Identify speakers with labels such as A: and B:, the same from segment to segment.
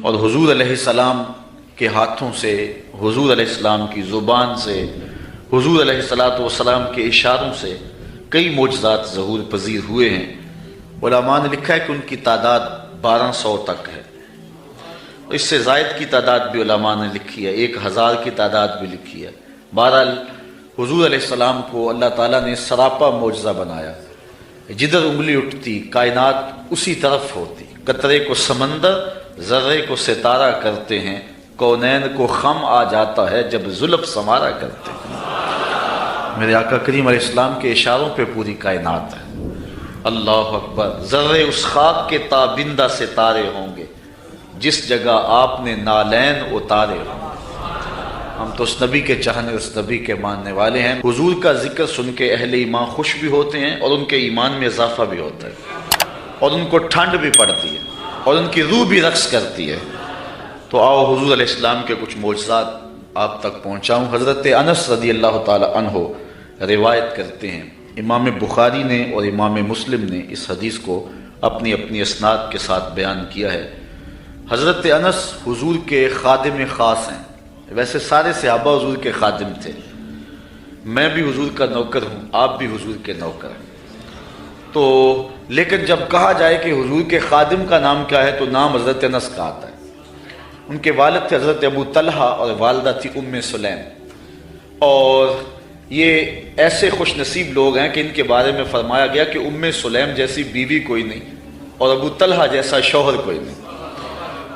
A: اور حضور علیہ السلام کے ہاتھوں سے، حضور علیہ السلام کی زبان سے، حضور علیہ السلام کے اشاروں سے کئی معجزات ظہور پذیر ہوئے ہیں۔ علماء نے لکھا ہے کہ ان کی تعداد 1200 تک ہے، اس سے زائد کی تعداد بھی علماء نے لکھی ہے، 1000 کی تعداد بھی لکھی ہے۔ بہرحال حضور علیہ السلام کو اللہ تعالیٰ نے سراپا معجزہ بنایا، جدھر انگلی اٹھتی کائنات اسی طرف ہوتی، قطرے کو سمندر، ذرے کو ستارہ کرتے ہیں، کونین کو خم آ جاتا ہے جب زلف سنوارا کرتے ہیں۔ میرے آقا کریم علیہ السلام کے اشاروں پہ پوری کائنات ہے۔ اللہ اکبر، ذرے اس خاک کے تابندہ ستارے ہوں گے جس جگہ آپ نے نالین اتارے ہوں گے۔ ہم تو اس نبی کے چاہنے، اس نبی کے ماننے والے ہیں۔ حضور کا ذکر سن کے اہل ایمان خوش بھی ہوتے ہیں اور ان کے ایمان میں اضافہ بھی ہوتا ہے، اور ان کو ٹھنڈ بھی پڑتی ہے اور ان کی روح بھی رقص کرتی ہے۔ تو آؤ حضور علیہ السلام کے کچھ معجزات آپ تک پہنچاؤں۔ حضرت انس رضی اللہ تعالی عنہ روایت کرتے ہیں، امام بخاری نے اور امام مسلم نے اس حدیث کو اپنی اپنی اسناد کے ساتھ بیان کیا ہے۔ حضرت انس حضور کے خادم خاص ہیں، ویسے سارے صحابہ حضور کے خادم تھے، میں بھی حضور کا نوکر ہوں، آپ بھی حضور کے نوکر ہیں، تو لیکن جب کہا جائے کہ حضور کے خادم کا نام کیا ہے تو نام حضرت انس کا آتا ہے۔ ان کے والد تھے حضرت ابو طلحہ اور والدہ تھی ام سلیم، اور یہ ایسے خوش نصیب لوگ ہیں کہ ان کے بارے میں فرمایا گیا کہ ام سلیم جیسی بیوی کوئی نہیں اور ابو طلحہ جیسا شوہر کوئی نہیں۔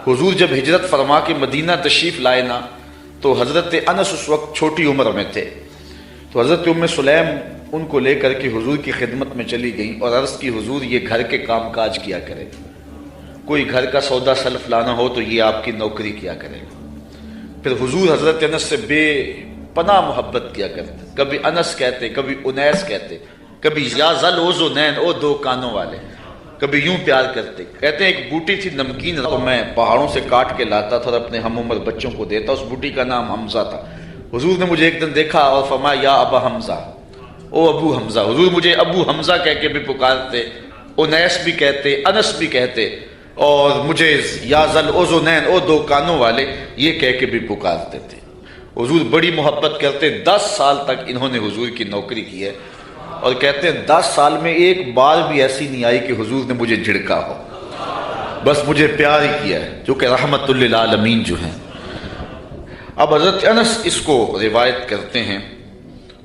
A: حضور جب ہجرت فرما کے مدینہ تشریف لائے نا تو حضرت انس اس وقت چھوٹی عمر میں تھے، تو حضرت ام سلیم ان کو لے کر کے حضور کی خدمت میں چلی گئیں اور عرض کی حضور یہ گھر کے کام کاج کیا کرے، کوئی گھر کا سودا سلف لانا ہو تو یہ آپ کی نوکری کیا کرے۔ پھر حضور حضرت انس سے بے پناہ محبت کیا کرتے، کبھی انس کہتے، کبھی انیس کہتے، کبھی یا ذل اذنین، او دو کانوں والے، کبھی یوں پیار کرتے۔ کہتے ہیں ایک بوٹی تھی نمکین، تو میں پہاڑوں سے کاٹ کے لاتا تھا اور اپنے ہم عمر بچوں کو دیتا، اس بوٹی کا نام حمزہ تھا۔ حضور نے مجھے ایک دن دیکھا اور فرمایا یا ابا حمزہ، او ابو حمزہ۔ حضور مجھے ابو حمزہ کہہ کے بھی پکارتے، انیس بھی کہتے، انس بھی کہتے، اور مجھے یا ذل اذنین، او دو کانوں والے، یہ کہہ کے بھی پکارتے تھے۔ حضور بڑی محبت کرتے، 10 سال تک انہوں نے حضور کی نوکری کی ہے، اور کہتے ہیں 10 سال میں ایک بار بھی ایسی نہیں آئی کہ حضور نے مجھے جھڑکا ہو، بس مجھے پیار ہی کیا ہے، جو کہ رحمت للعالمین جو ہیں۔ اب حضرت انس اس کو روایت کرتے ہیں،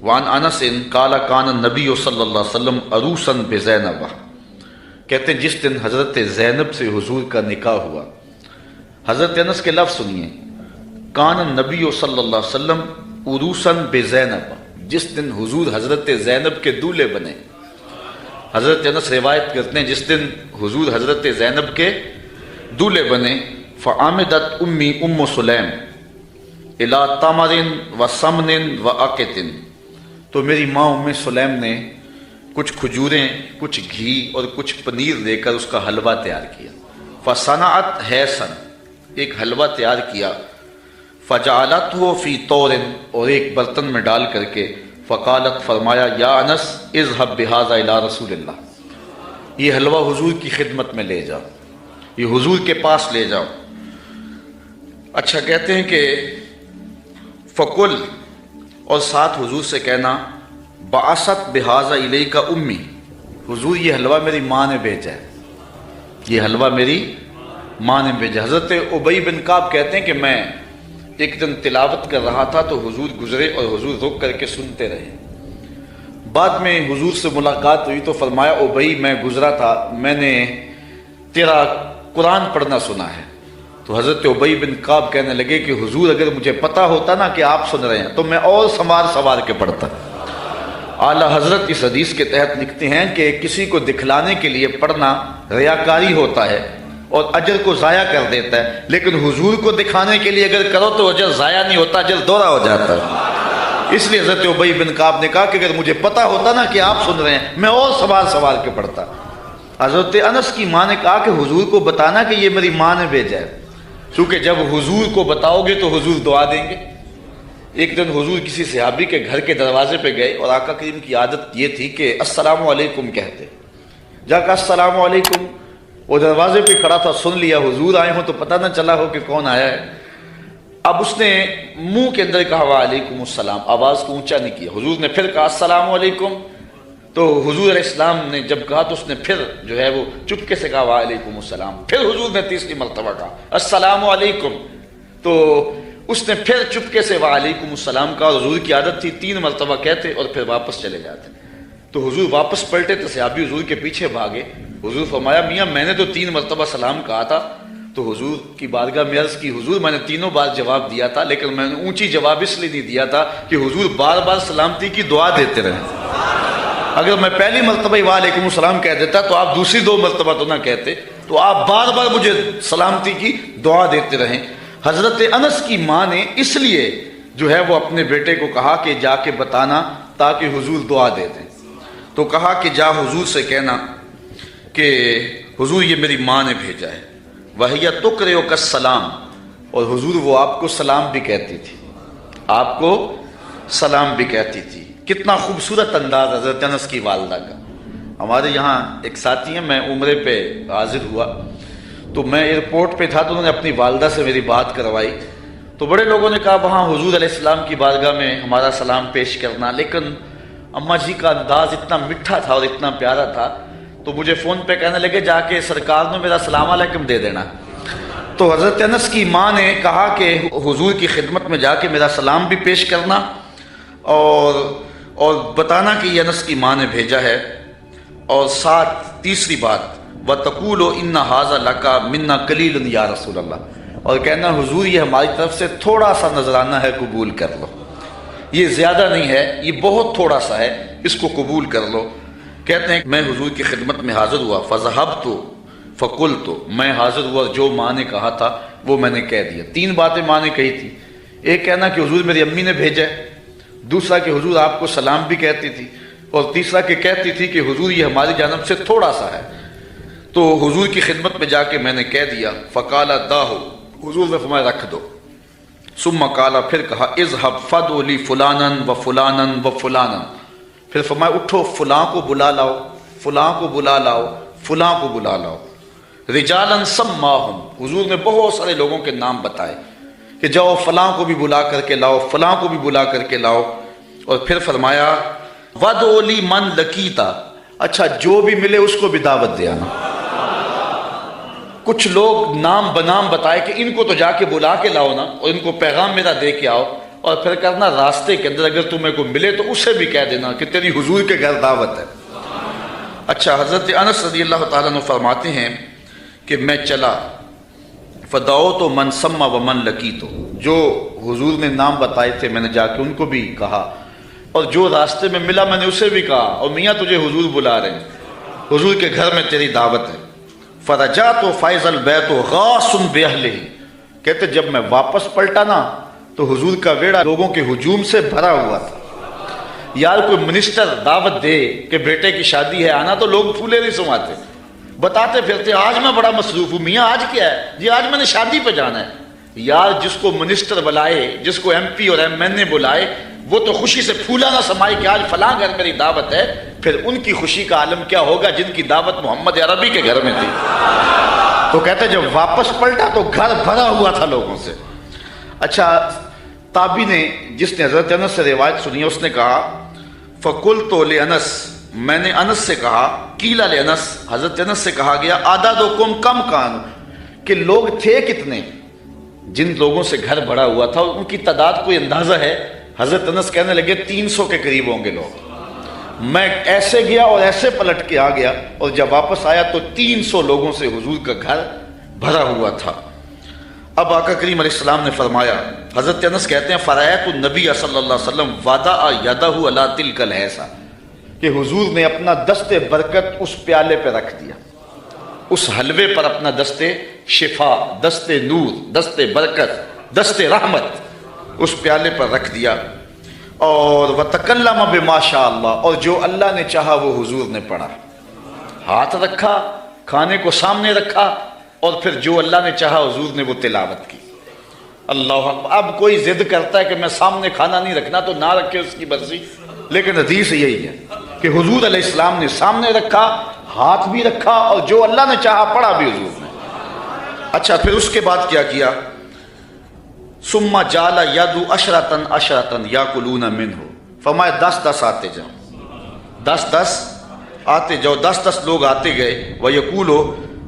A: وان انس قال کان النبی صلی اللہ علیہ وسلم عروسا بزینب، کہتے ہیں جس دن حضرت زینب سے حضور کا نکاح ہوا، حضرت انس کے لفظ سنیے، کان النبی صلی اللہ علیہ وسلم عروسا بزینب، جس دن حضور حضرت زینب کے دولہے بنے۔ حضرت انس روایت کرتے ہیں جس دن حضور حضرت زینب کے دولہے بنے، فعامدت امی ام سلیم الی تمر و سمن و عقت، تو میری ماں ام سلیم نے کچھ کھجوریں، کچھ گھی اور کچھ پنیر لے کر اس کا حلوہ تیار کیا، فصنعت حیسن، ایک حلوہ تیار کیا، فجعلتہ فی طور، اور ایک برتن میں ڈال کر کے، فقالت، فرمایا، یا انس اذهب بہذا الی رسول اللہ، یہ حلوہ حضور کی خدمت میں لے جاؤ، یہ حضور کے پاس لے جاؤ۔ اچھا کہتے ہیں کہ فقل، اور ساتھ حضور سے کہنا، بعثت بہذا الیک امی، حضور یہ حلوہ میری ماں نے بھیجا ہے، یہ حلوہ میری ماں نے بھیجا۔ حضرت ابی بن کعب کہتے ہیں کہ میں ایک دن تلاوت کر رہا تھا تو حضور گزرے اور حضور رک کر کے سنتے رہے، بعد میں حضور سے ملاقات ہوئی تو فرمایا، ابی میں گزرا تھا، میں نے تیرا قرآن پڑھنا سنا ہے۔ تو حضرت ابی بن کعب کہنے لگے کہ حضور اگر مجھے پتا ہوتا نا کہ آپ سن رہے ہیں تو میں اور سوار کے پڑھتا۔ اعلیٰ حضرت اس حدیث کے تحت لکھتے ہیں کہ کسی کو دکھلانے کے لیے پڑھنا ریاکاری ہوتا ہے اور اجر کو ضائع کر دیتا ہے، لیکن حضور کو دکھانے کے لیے اگر کرو تو اجر ضائع نہیں ہوتا، اجر دوہرا ہو جاتا ہے۔ اس لیے حضرت ابی بن کعب نے کہا کہ اگر مجھے پتا ہوتا نا کہ آپ سن رہے ہیں میں اور سوار کے پڑھتا۔ حضرت انس کی ماں نے کہا کہ حضور کو بتانا کہ یہ میری ماں نے بھیجا ہے، کیونکہ جب حضور کو بتاؤ گے تو حضور دعا دیں گے۔ ایک دن حضور کسی صحابی کے گھر کے دروازے پہ گئے اور آقا کریم کی عادت یہ تھی کہ السلام علیکم کہتے، جا کہا السلام علیکم، وہ دروازے پہ کھڑا تھا، سن لیا حضور آئے ہوں تو پتہ نہ چلا ہو کہ کون آیا ہے۔ اب اس نے منہ کے اندر کہا وعلیکم السلام، آواز کو اونچا نہیں کیا۔ حضور نے پھر کہا السلام علیکم، تو حضور علیہ السلام نے جب کہا تو اس نے پھر جو ہے وہ چپکے سے کہا وعلیکم السلام۔ پھر حضور نے تیسری مرتبہ کہا السلام علیکم، تو اس نے پھر چپکے سے وعلیکم السلام کہا۔ حضور کی عادت تھی 3 مرتبہ کہتے اور پھر واپس چلے جاتے۔ تو حضور واپس پلٹے تو صحابی حضور کے پیچھے بھاگے۔ حضور فرمایا میاں میں نے تو 3 مرتبہ سلام کہا تھا۔ تو حضور کی بارگاہ میں عرض کی حضور میں نے تینوں بار جواب دیا تھا، لیکن میں نے اونچی جواب اس لیے نہیں دیا تھا کہ حضور بار بار سلامتی کی دعا دیتے رہیں۔ اگر میں پہلی مرتبہ ہی وعلیکم السلام کہہ دیتا تو آپ دوسری 2 مرتبہ تو نہ کہتے، تو آپ بار بار مجھے سلامتی کی دعا دیتے رہیں۔ حضرت انس کی ماں نے اس لیے جو ہے وہ اپنے بیٹے کو کہا کہ جا کے بتانا تاکہ حضور دعا دے دیں۔ تو کہا کہ جا حضور سے کہنا کہ حضور یہ میری ماں نے بھیجا ہے، وَهِيَ تُقْرِئُكَ السَّلَامَ، اور حضور وہ آپ کو سلام بھی کہتی تھی، آپ کو سلام بھی کہتی تھی۔ کتنا خوبصورت انداز حضرت انس کی والدہ کا۔ ہمارے یہاں ایک ساتھی ہیں، میں عمرے پہ حاضر ہوا تو میں ایئرپورٹ پہ تھا تو انہوں نے اپنی والدہ سے میری بات کروائی، تو بڑے لوگوں نے کہا وہاں حضور علیہ السلام کی بارگاہ میں ہمارا سلام پیش کرنا، لیکن اماں جی کا انداز اتنا میٹھا تھا اور اتنا پیارا تھا تو مجھے فون پہ کہنے لگے جا کے سرکار نے میرا سلام علیکم دے دینا۔ تو حضرت انس کی ماں نے کہا کہ حضور کی خدمت میں جا کے میرا سلام بھی پیش کرنا اور بتانا کہ یہ انس کی ماں نے بھیجا ہے، اور ساتھ تیسری بات وَتَقُولُ إِنَّ هَذَا لَكَ مِنَّا قَلِيلٌ یا رسول اللہ، اور کہنا حضور یہ ہماری طرف سے تھوڑا سا نذرانہ ہے، قبول کر لو، یہ زیادہ نہیں ہے، یہ بہت تھوڑا سا ہے، اس کو قبول کر لو۔ کہتے ہیں میں حضور کی خدمت میں حاضر ہوا، فَذَهَبْتُ فَقُلْتُ، میں حاضر ہوا، جو ماں نے کہا تھا وہ میں نے کہہ دیا۔ 3 باتیں ماں نے کہی تھی، ایک کہنا کہ حضور میری امی نے بھیجا ہے، دوسرا کہ حضور آپ کو سلام بھی کہتی تھی، اور تیسرا کہ کہتی تھی کہ حضور یہ ہماری جانب سے تھوڑا سا ہے۔ تو حضور کی خدمت میں جا کے میں نے کہہ دیا، فقال داہو، حضور نے فرمایا رکھ دو، ثم قال، پھر کہا اذهب فدع لی فلانا و فلانا و فلانا، پھر فرمایا اٹھو فلاں کو بلا لاؤ، فلاں کو بلا لاؤ، فلاں کو بلا لاؤ، رجالا سماہم، حضور نے بہت سارے لوگوں کے نام بتائے کہ جاؤ فلاں کو بھی بلا کر کے لاؤ، فلاں کو بھی بلا کر کے لاؤ، اور پھر فرمایا وَدْعُ لِي مَنْ لَقِيتَ، اچھا جو بھی ملے اس کو بھی دعوت دے آنا۔ کچھ لوگ نام بنام بتائے کہ ان کو تو جا کے بلا کے لاؤ نا، اور ان کو پیغام میرا دے کے آؤ، اور پھر کرنا راستے کے اندر اگر تمہیں کو ملے تو اسے بھی کہہ دینا کہ تیری حضور کے گھر دعوت ہے۔ اچھا حضرت انس رضی اللہ تعالیٰ عنہ فرماتے ہیں کہ میں چلا، فدعوت من سما ومن لقیت، جو حضور نے نام بتائے تھے میں نے جا کے ان کو بھی کہا، اور جو راستے میں ملا میں نے اسے بھی کہا، اور میاں تجھے حضور بلا رہے ہیں، حضور کے گھر میں تیری دعوت ہے۔ فرجعت فائز البیت غاص باہلہ، کہتے جب میں واپس پلٹا نا تو حضور کا ویڑا لوگوں کے ہجوم سے بھرا ہوا تھا۔ یار کوئی منسٹر دعوت دے کہ بیٹے کی شادی ہے آنا تو لوگ پھولے نہیں سماتے، بتاتے پھرتے آج میں بڑا مصروف ہوں، میاں آج کیا ہے؟ جی آج میں نے شادی پہ جانا ہے۔ یار جس کو منسٹر بلائے، جس کو MP اور MN بلائے، وہ تو خوشی سے پھولا نہ سمائے کہ آج فلاں گھر میری دعوت ہے، پھر ان کی خوشی کا عالم کیا ہوگا جن کی دعوت محمد عربی کے گھر میں تھی۔ تو کہتے جب واپس پلٹا تو گھر بھرا ہوا تھا لوگوں سے۔ اچھا تابعی نے جس نے حضرت انس سے روایت سنی اس نے کہا فقلت لانس، میں نے انس سے کہا، قیل لانس، حضرت انس سے کہا گیا اعدادکم کم کان، کہ لوگ تھے کتنے، جن لوگوں سے گھر بھرا ہوا تھا ان کی تعداد کوئی اندازہ ہے؟ حضرت انس کہنے لگے 300 کے قریب ہوں گے لوگ۔ میں ایسے گیا اور ایسے پلٹ کے آ گیا، اور جب واپس آیا تو 300 لوگوں سے حضور کا گھر بھرا ہوا تھا۔ اب آقا کریم علیہ السلام نے فرمایا، حضرت انس کہتے ہیں فرأیت النبی صلی اللہ علیہ وسلم وضع یدہ علی تلک الحیضہ، کہ حضور نے اپنا دست برکت اس پیالے پہ رکھ دیا، اس حلوے پر اپنا دست شفا، دست نور، دست برکت، دست رحمت اس پیالے پر رکھ دیا، اور وَتَكَلَّمَ بِمَا شَاءَ اللَّهُ، اور جو اللہ نے چاہا وہ حضور نے پڑھا، ہاتھ رکھا، کھانے کو سامنے رکھا، اور پھر جو اللہ نے چاہا حضور نے وہ تلاوت کی۔ اللہ اکبر۔ اب کوئی ضد کرتا ہے کہ میں سامنے کھانا نہیں رکھنا تو نہ رکھے، اس کی مرضی، لیکن حدیث یہی ہے کہ حضور علیہ السلام نے سامنے رکھا، ہاتھ بھی رکھا اور جو اللہ نے چاہا پڑھا بھی حضور نے۔ اچھا پھر اس کے بعد کیا کیا؟ ثم جعل یدعو عشرۃ عشرۃ یاکلون منہ، فرمایا 10 آتے جاؤ، 10 آتے جاؤ، 10 لوگ آتے گئے۔ وَيَقُولُ،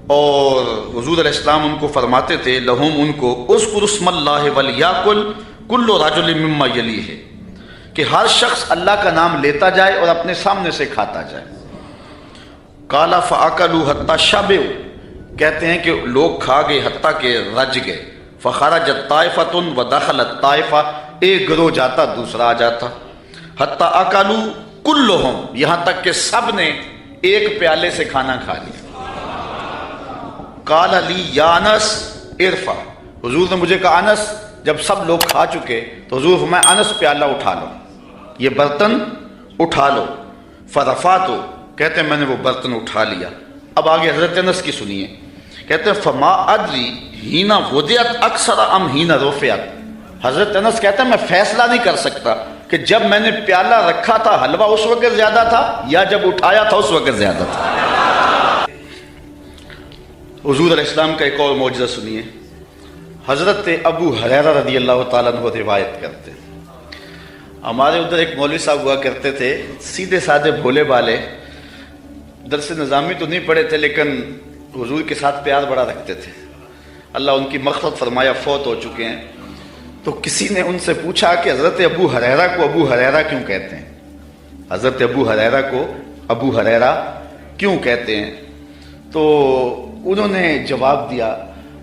A: اور حضور علیہ السلام ان کو فرماتے تھے، لہم ان کو، اذکر اسم اللہ ولیاکل کل رجل مما یلیہ، کہ ہر شخص اللہ کا نام لیتا جائے اور اپنے سامنے سے کھاتا جائے۔ قال فاکلوا حتی شبعوا، کہتے ہیں کہ لوگ کھا گئے حتیٰ کہ رج گئے۔ فخرجت طائفۃ ودخلت طائفہ، ایک گروہ جاتا دوسرا آ جاتا۔ حتی اکلوا کلہم، یہاں تک کہ سب نے ایک پیالے سے کھانا کھا لیا۔ قال لی یا انس ارفع، حضور نے مجھے کہا انس، جب سب لوگ کھا چکے تو حضور فرمایا انس پیالہ اٹھا لو، یہ برتن اٹھا لو۔ فرفعت، کہتے ہیں میں نے وہ برتن اٹھا لیا۔ اب آگے حضرت انس کی سنیے، کہتے ہیں فما ادری ہینا وضعت اکثر ام ہینا رفعت، حضرت انس کہتے ہیں میں فیصلہ نہیں کر سکتا کہ جب میں نے پیالہ رکھا تھا حلوہ اس وقت زیادہ تھا یا جب اٹھایا تھا اس وقت زیادہ تھا۔ حضور علیہ السلام کا ایک اور معجزہ سنیے۔ حضرت ابو ہریرہ رضی اللہ تعالیٰ عنہ روایت کرتے ہیں، ہمارے ادھر ایک مولوی صاحب ہوا کرتے تھے، سیدھے سادھے بھولے بالے، درس نظامی تو نہیں پڑھے تھے لیکن حضور کے ساتھ پیار بڑا رکھتے تھے، اللہ ان کی مغفرت فرمایا، فوت ہو چکے ہیں۔ تو کسی نے ان سے پوچھا کہ حضرت ابو ہریرہ کو ابو ہریرہ کیوں کہتے ہیں، حضرت ابو ہریرہ کو ابو ہریرہ کیوں کہتے ہیں؟ تو انہوں نے جواب دیا،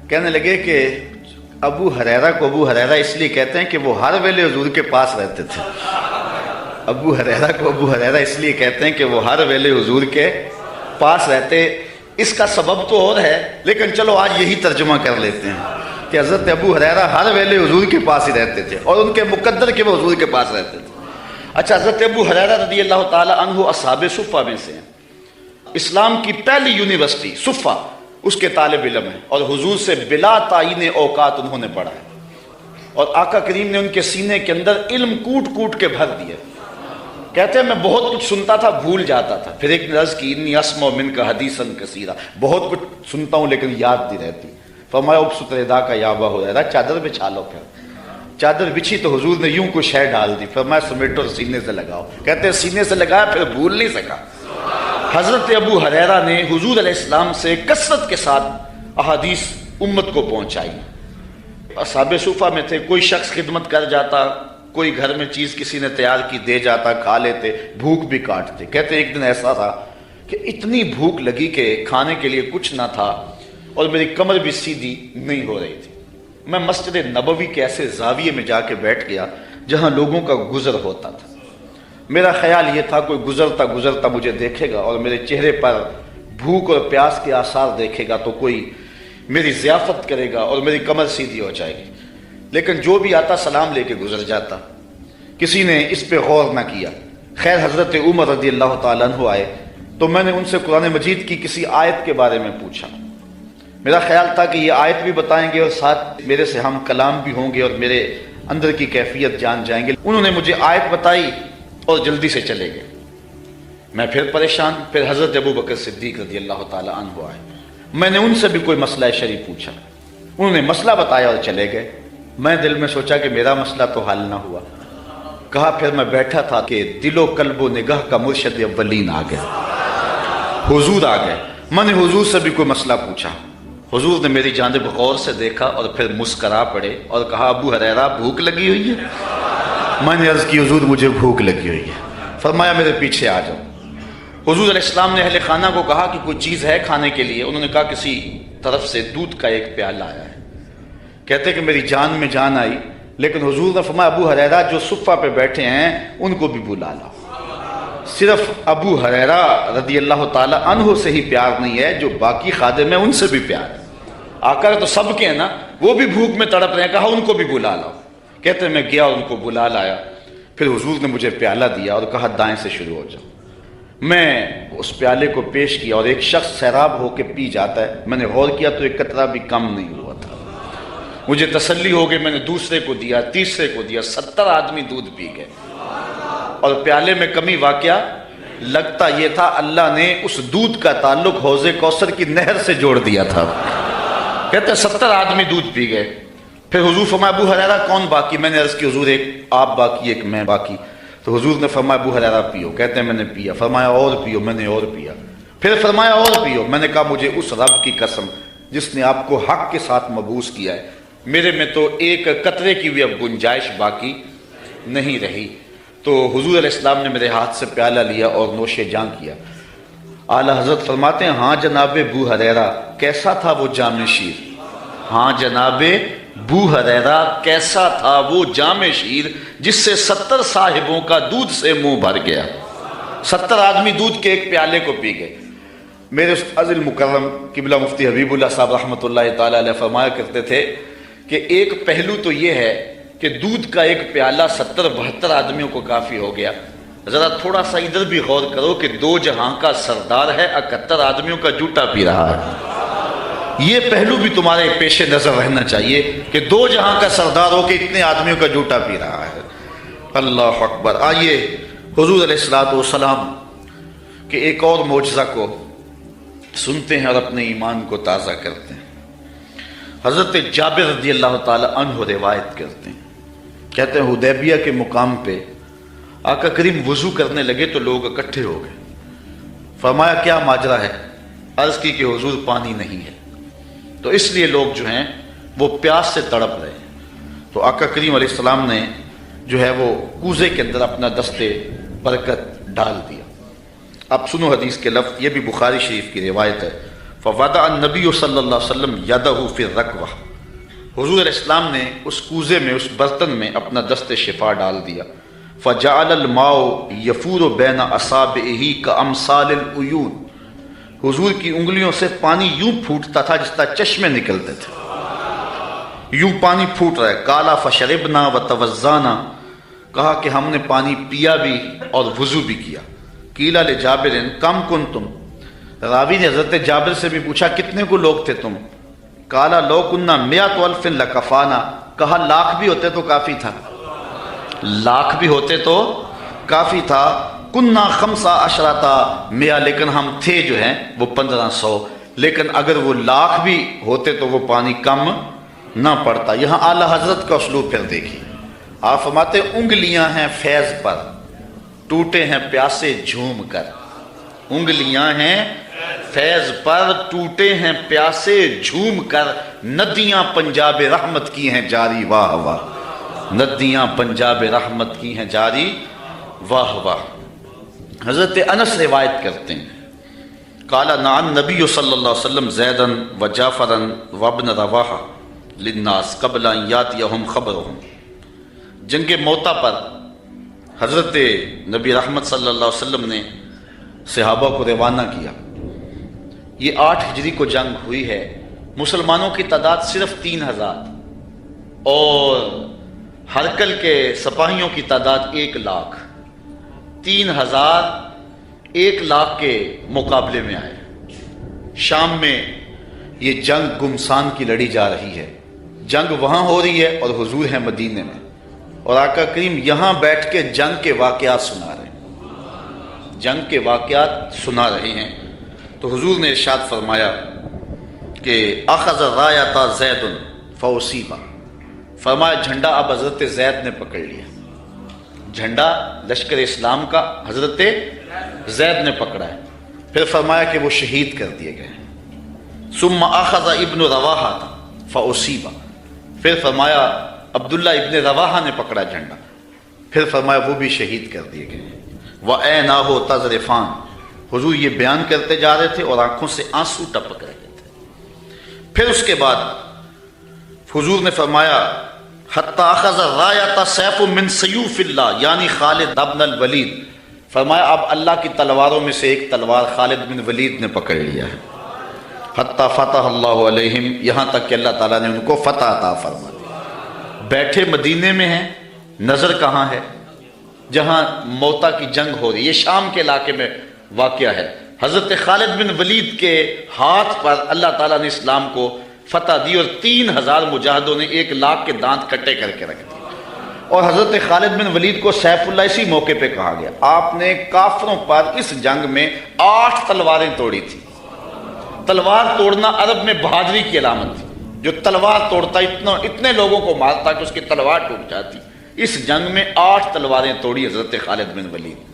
A: کہنے لگے کہ ابو ہریرہ کو ابو ہریرہ اس لیے کہتے ہیں کہ وہ ہر ویلے حضور کے پاس رہتے تھے۔ ابو ہریرہ کو ابو ہریرہ اس لیے کہتے ہیں کہ وہ ہر ویلے حضور کے پاس رہتے۔ اس کا سبب تو اور ہے لیکن چلو آج یہی ترجمہ کر لیتے ہیں کہ حضرت ابو ہریرہ ہر ویلے حضور کے پاس ہی رہتے تھے اور ان کے مقدر کہ وہ حضور کے پاس رہتے تھے۔ اچھا، حضرت ابو ہریرہ رضی اللہ تعالی عنہ اصحاب صفہ میں سے ہیں، اسلام کی پہلی یونیورسٹی صفہ اس کے طالب علم ہیں، اور حضور سے بلا تعین اوقات انہوں نے پڑھا ہے، اور آقا کریم نے ان کے سینے کے اندر علم کوٹ کوٹ کے بھر دیا۔ کہتے ہیں میں بہت کچھ سنتا تھا بھول جاتا تھا، پھر ایک نے عرض کی انی اسمع منک حدیثا کثیرا، بہت کچھ سنتا ہوں لیکن یاد نہیں رہتی۔ فرمایا ابسط ردا کا یا ابا ہریرہ، چادر بچھا لو۔ پھر چادر بچھی تو حضور نے یوں کو شے ڈال دی، فرمایا سمیٹو اور سینے سے لگاؤ۔ کہتے ہیں سینے سے لگایا پھر بھول نہیں سکا۔ حضرت ابو ہریرہ نے حضور علیہ السلام سے کثرت کے ساتھ احادیث امت کو پہنچائی۔ اصحاب صفہ میں تھے، کوئی شخص خدمت کر جاتا، کوئی گھر میں چیز کسی نے تیار کی دے جاتا، کھا لیتے، بھوک بھی کاٹتے۔ کہتے ایک دن ایسا تھا کہ اتنی بھوک لگی کہ کھانے کے لیے کچھ نہ تھا اور میری کمر بھی سیدھی نہیں ہو رہی تھی۔ میں مسجد نبوی کے ایسے زاویے میں جا کے بیٹھ گیا جہاں لوگوں کا گزر ہوتا تھا۔ میرا خیال یہ تھا کوئی گزرتا گزرتا مجھے دیکھے گا اور میرے چہرے پر بھوک اور پیاس کے آثار دیکھے گا تو کوئی میری ضیافت کرے گا اور میری کمر سیدھی ہو جائے گی، لیکن جو بھی آتا سلام لے کے گزر جاتا، کسی نے اس پہ غور نہ کیا۔ خیر حضرت عمر رضی اللہ تعالیٰ عنہ آئے تو میں نے ان سے قرآن مجید کی کسی آیت کے بارے میں پوچھا۔ میرا خیال تھا کہ یہ آیت بھی بتائیں گے اور ساتھ میرے سے ہم کلام بھی ہوں گے اور میرے اندر کی کیفیت جان جائیں گے۔ انہوں نے مجھے آیت بتائی اور جلدی سے چلے گئے۔ میں پھر پریشان، پھر حضرت ابو بکر صدیق رضی اللہ تعالیٰ عنہ آئے، میں نے ان سے بھی کوئی مسئلہ شرعی پوچھا، انہوں نے مسئلہ بتایا اور چلے گئے۔ میں دل میں سوچا کہ میرا مسئلہ تو حل نہ ہوا۔ کہا پھر میں بیٹھا تھا کہ دل و قلب و نگاہ کا مرشد اولین آ گئے، حضور آ گئے۔ میں نے حضور سے بھی کوئی مسئلہ پوچھا، حضور نے میری جانب غور سے دیکھا اور پھر مسکرا پڑے اور کہا ابو ہریرہ بھوک لگی ہوئی ہے؟ میں نے عرض کی حضور مجھے بھوک لگی ہوئی ہے۔ فرمایا میرے پیچھے آ جاؤ۔ حضور علیہ السلام نے اہل خانہ کو کہا کہ کوئی چیز ہے کھانے کے لیے؟ انہوں نے کہا کسی طرف سے دودھ کا ایک پیالہ آیا ہے۔ کہتے کہ میری جان میں جان آئی، لیکن حضور نے فرمایا ابو ہریرہ جو صفہ پہ بیٹھے ہیں ان کو بھی بلا لاؤ۔ صرف ابو ہریرہ رضی اللہ تعالی عنہ سے ہی پیار نہیں ہے، جو باقی خادم ہیں ان سے بھی پیار ہے۔ آقا تو سب کے ہیں نا، وہ بھی بھوک میں تڑپ رہے ہیں، کہا ان کو بھی بلا لاؤ۔ کہتے ہیں میں گیا ان کو بلا لایا، پھر حضور نے مجھے پیالہ دیا اور کہا دائیں سے شروع ہو جاؤ۔ میں اس پیالے کو پیش کیا اور ایک شخص سیراب ہو کے پی جاتا ہے، میں نے غور کیا تو ایک قطرہ بھی کم نہیں ہوا تھا۔ مجھے تسلی ہو گئی، میں نے دوسرے کو دیا، تیسرے کو دیا، 70 آدمی دودھ پی گئے اور پیالے میں کمی واقعہ لگتا یہ تھا اللہ نے اس دودھ کا تعلق حوض کوثر کی نہر سے جوڑ دیا تھا۔ کہتے ہیں 70 آدمی دودھ پی گئے۔ پھر حضور فرمایا ابو ہریرہ کون باقی؟ میں نے عرض کی حضور ایک آپ باقی ایک میں باقی۔ تو حضور نے فرمایا ابو ہریرہ پیو، کہتے ہیں میں نے پیا۔ فرمایا اور پیو، میں نے اور پیا۔ پھر فرمایا اور پیو، میں نے کہا مجھے اس رب کی قسم جس نے آپ کو حق کے ساتھ مبعوث کیا ہے، میرے میں تو ایک قطرے کی بھی اب گنجائش باقی نہیں رہی۔ تو حضور علیہ السلام نے میرے ہاتھ سے پیالہ لیا اور نوش جاں کیا۔ اعلیٰ حضرت فرماتے ہیں ہاں جناب ابو ہریرہ کیسا تھا وہ جام شیر؟ ہاں جناب ابو ہریرہ کیسا تھا وہ جام شیر جس سے 70 صاحبوں کا دودھ سے منہ بھر گیا۔ 70 آدمی دودھ کے ایک پیالے کو پی گئے۔ میرے استاذ المکرم قبلہ مفتی حبیب اللہ صاحب رحمۃ اللہ تعالی علیہ فرمایا کرتے تھے کہ ایک پہلو تو یہ ہے کہ دودھ کا ایک پیالہ 70-72 آدمیوں کو کافی ہو گیا۔ ذرا تھوڑا سا ادھر بھی غور کرو کہ 2 جہاں کا سردار ہے، 71 آدمیوں کا جوٹا پی رہا ہے۔ یہ پہلو بھی تمہارے پیش نظر رہنا چاہیے کہ 2 جہاں کا سردار ہو کہ اتنے آدمیوں کا جوٹا پی رہا ہے۔ اللہ اکبر۔ آئیے حضور علیہ الصلوۃ والسلام کہ ایک اور معجزہ کو سنتے ہیں اور اپنے ایمان کو تازہ کرتے ہیں۔ حضرت جابر رضی اللہ تعالی عنہ روایت کرتے ہیں، کہتے ہیں حدیبیہ کے مقام پہ آقا کریم وضو کرنے لگے تو لوگ اکٹھے ہو گئے۔ فرمایا کیا ماجرا ہے؟ عرض کی کہ حضور پانی نہیں ہے، تو اس لیے لوگ جو ہیں وہ پیاس سے تڑپ رہے ہیں۔ تو آقا کریم علیہ السلام نے جو ہے وہ کوزے کے اندر اپنا دستے برکت ڈال دیا۔ اب سنو حدیث کے لفظ، یہ بھی بخاری شریف کی روایت ہے۔ فوضع النبی صلی اللہ علیہ وسلم یدہ فی الرکوہ، حضور علیہ السلام نے اس کوزے میں اس برتن میں اپنا دست شفا ڈال دیا۔ فجعل الماء یفور بین اصابعہ کامثال العیون، حضور کی انگلیوں سے پانی یوں پھوٹتا تھا جس طرح چشمے نکلتے تھے، یوں پانی پھوٹ رہا ہے۔ قال فشربنا وتوضانا، کہا کہ ہم نے پانی پیا بھی اور وضو بھی کیا۔ قیل لجابر کم کنتم، راوی نے حضرت جابر سے بھی پوچھا کتنے کو لوگ تھے تم؟ قال لو کنا 100 الف لکفانا، کہا لاکھ بھی ہوتے تو کافی تھا، لاکھ بھی ہوتے تو کافی تھا۔ کنا 15 100، لیکن ہم تھے جو ہیں وہ 1500، لیکن اگر وہ لاکھ بھی ہوتے تو وہ پانی کم نہ پڑتا۔ یہاں اعلیٰ حضرت کا اسلوب پھر دیکھیے، آپ فرماتے انگلیاں ہیں فیض پر، ٹوٹے ہیں پیاسے جھوم کر۔ انگلیاں ہیں فیض پر، ٹوٹے ہیں پیاسے جھوم کر، ندیاں پنجاب رحمت کی ہیں جاری واہ واہ، ندیاں پنجاب رحمت کی ہیں جاری واہ واہ۔ حضرت انس روایت کرتے ہیں، قال نعن نبی صلی اللہ علیہ وسلم زیدن و جعفرن و ابن رواحہ للناس قبل ان یاتیہم خبرہم، جنگ موتا پر حضرت نبی رحمت صلی اللہ علیہ وسلم نے صحابہ کو روانہ کیا۔ یہ 8 ہجری کو جنگ ہوئی ہے، مسلمانوں کی تعداد صرف 3000 اور ہرکل کے سپاہیوں کی تعداد 1 لاکھ۔ 3000 1 لاکھ کے مقابلے میں آئے۔ شام میں یہ جنگ گمسان کی لڑی جا رہی ہے، جنگ وہاں ہو رہی ہے اور حضور ہیں مدینے میں، اور آقا کریم یہاں بیٹھ کے جنگ کے واقعات سنا رہے ہیں، جنگ کے واقعات سنا رہے ہیں۔ تو حضور نے ارشاد فرمایا کہ اخذ الرایۃ زید فاصیب، فرمایا جھنڈا اب حضرت زید نے پکڑ لیا، جھنڈا لشکر اسلام کا حضرت زید نے پکڑا ہے۔ پھر فرمایا کہ وہ شہید کر دیے گئے۔ ثم اخذ ابن رواحہ فاصیب، پھر فرمایا عبداللہ ابن رواحہ نے پکڑا جھنڈا، پھر فرمایا وہ بھی شہید کر دیے گئے۔ وَعَيْنَاهُ تَذْرِفَانِ، حضور یہ بیان کرتے جا رہے تھے اور آنکھوں سے آنسو ٹپک رہے تھے۔ پھر اس کے بعد حضور نے فرمایا حَتَّى أَخَذَ الرَّایَةَ سَيْفٌ مِّن سَيُوفِ اللَّهِ، یعنی خالد ابن الولید، فرمایا اب اللہ کی تلواروں میں سے ایک تلوار خالد بن ولید نے پکڑ لیا ہے۔ حَتَّى فَتَحَ اللَّهُ عَلَيْهِمْ، یہاں تک کہ اللہ تعالیٰ نے ان کو فتح عطا فرما دی۔ بیٹھے مدینے میں ہیں، نظر کہاں ہے؟ جہاں موتا کی جنگ ہو رہی ہے، یہ شام کے علاقے میں واقعہ ہے۔ حضرت خالد بن ولید کے ہاتھ پر اللہ تعالیٰ نے اسلام کو فتح دی اور 3000 مجاہدوں نے 1 لاکھ کے دانت کٹے کر کے رکھ دیے۔ اور حضرت خالد بن ولید کو سیف اللہ اسی موقع پہ کہا گیا. آپ نے کافروں پر اس جنگ میں 8 تلواریں توڑی تھی. تلوار توڑنا عرب میں بہادری کی علامت تھی. جو تلوار توڑتا اتنے لوگوں کو مارتا کہ اس کی تلوار ٹوٹ جاتی. اس جنگ میں 8 تلواریں توڑی حضرت خالد بن ولید.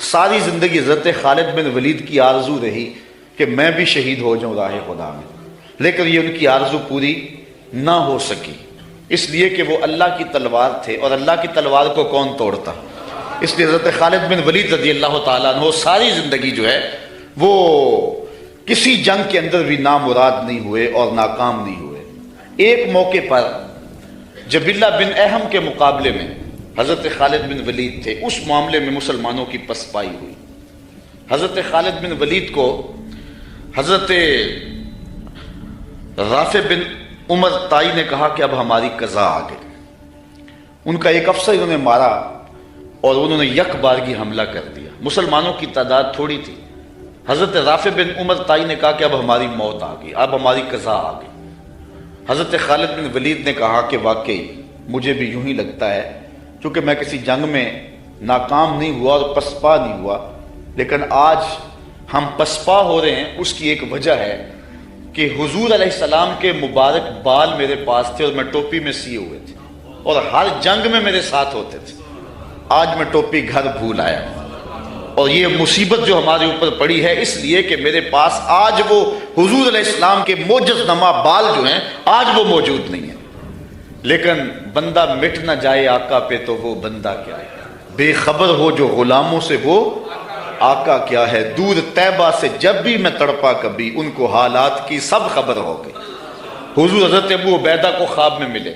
A: ساری زندگی حضرت خالد بن ولید کی آرزو رہی کہ میں بھی شہید ہو جاؤں راہ خدا میں، لیکن یہ ان کی آرزو پوری نہ ہو سکی، اس لیے کہ وہ اللہ کی تلوار تھے، اور اللہ کی تلوار کو کون توڑتا. اس لیے حضرت خالد بن ولید رضی اللہ تعالیٰ عنہ ساری زندگی جو ہے وہ کسی جنگ کے اندر بھی نامراد نہیں ہوئے اور ناکام نہیں ہوئے. ایک موقع پر جبلہ بن احم کے مقابلے میں حضرت خالد بن ولید تھے. اس معاملے میں مسلمانوں کی پسپائی ہوئی. حضرت خالد بن ولید کو حضرت رافع بن عمر تائی نے کہا کہ اب ہماری قضا آ گئی. ان کا ایک افسر انہوں نے مارا اور انہوں نے یک بارگی حملہ کر دیا. مسلمانوں کی تعداد تھوڑی تھی. حضرت رافع بن عمر تائی نے کہا کہ اب ہماری موت آ گئی، اب ہماری قضا آ گئی. حضرت خالد بن ولید نے کہا کہ واقعی مجھے بھی یوں ہی لگتا ہے، چونکہ میں کسی جنگ میں ناکام نہیں ہوا اور پسپا نہیں ہوا، لیکن آج ہم پسپا ہو رہے ہیں. اس کی ایک وجہ ہے کہ حضور علیہ السلام کے مبارک بال میرے پاس تھے اور میں ٹوپی میں سیے ہوئے تھے اور ہر جنگ میں میرے ساتھ ہوتے تھے. آج میں ٹوپی گھر بھول آیا اور یہ مصیبت جو ہمارے اوپر پڑی ہے اس لیے کہ میرے پاس آج وہ حضور علیہ السلام کے معجز نما بال جو ہیں آج وہ موجود نہیں ہیں. لیکن بندہ مٹ نہ جائے آقا پہ تو وہ بندہ کیا ہے. بے خبر ہو جو غلاموں سے وہ آقا کیا ہے. دور طیبہ سے جب بھی میں تڑپا کبھی ان کو حالات کی سب خبر ہو گئی. حضور حضرت ابو عبیدہ کو خواب میں ملے